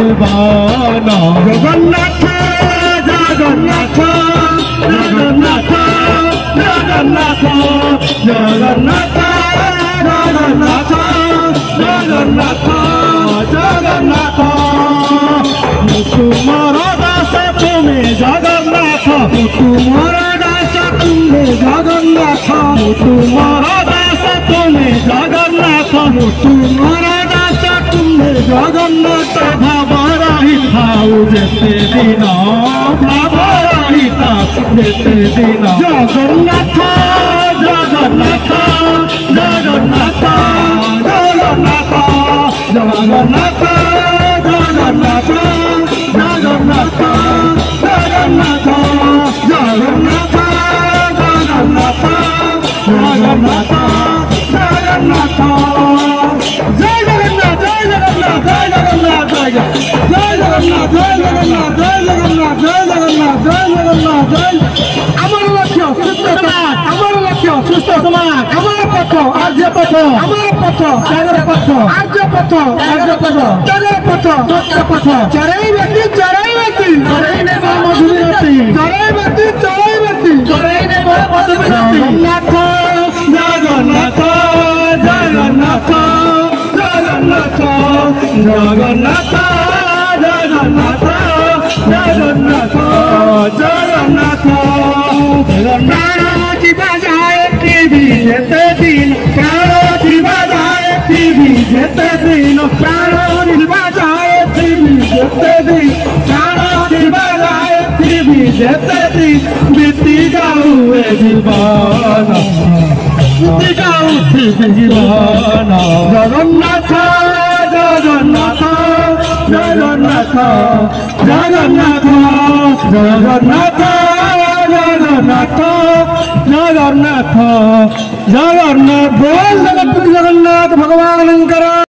জীবন জগন্নাথ জগন্নাথ জগন্নাথ জগন্নাথ জগন্নাথ জগন্নাথ জগন্নাথ জগন্নাথ তুমর দাস তুমি জগন্নাথ তুমর দাস তুমি জগন্নাথ তুমর দাস তুমি জগন্নাথ তুমর দাস তুমি জগন্নাথ ভাবরাহি থাও যেতে দিন ভাবরাহি থাও যেতে দিন জগন্নাথ জগন্নাথ জগন্নাথ জগন্নাথ জগন্নাথ জগন্নাথ জগন্নাথ জগন্নাথ জগন্নাথ জগন্নাথ জগন্নাথ জগন্নাথ জয় জগন্নাথ জয় জগন্নাথ জয় জগন্নাথ জয় জগন্নাথ জয় জগন্নাথ জয় জগন্নাথ জয় জগন্নাথ জয় জগন্নাথ জয় আমার লক্ষ্য সুস্থ সমাজ আমার লক্ষ্য সুস্থ সমাজ আমার পথ আর্য পথ আমার পথ জাগর পথ আর্য পথ জাগর পথ জাগর পথ সত্য পথ চরাই ব্যক্তি চরাই নে মধুরতি চরাই ব্যক্তি চরাই নে মধুরতি জগন্নাথ জগন্নাথ জগন্নাথ জগন্নাথ জগন্নাথ জগন্নাথ জগন্নাথ জগন্নাথ প্রাণী বাজায় টিভি যেতে দিন প্রাণী বাজায় টিভি যেতে দিন প্রাণী বাজায় টিভি যেতে দিন প্রাণী বাজায় টিভি যেতে দিন বিতি যাও এ জীবন বিতি যাও জীবন জগন্নাথ জগন্নাথ জগন্নাথ জগন্নাথ জগন্নাথ জগন্নাথ জগন্নাথ জগন্নাথ জগন্নাথ ভগবান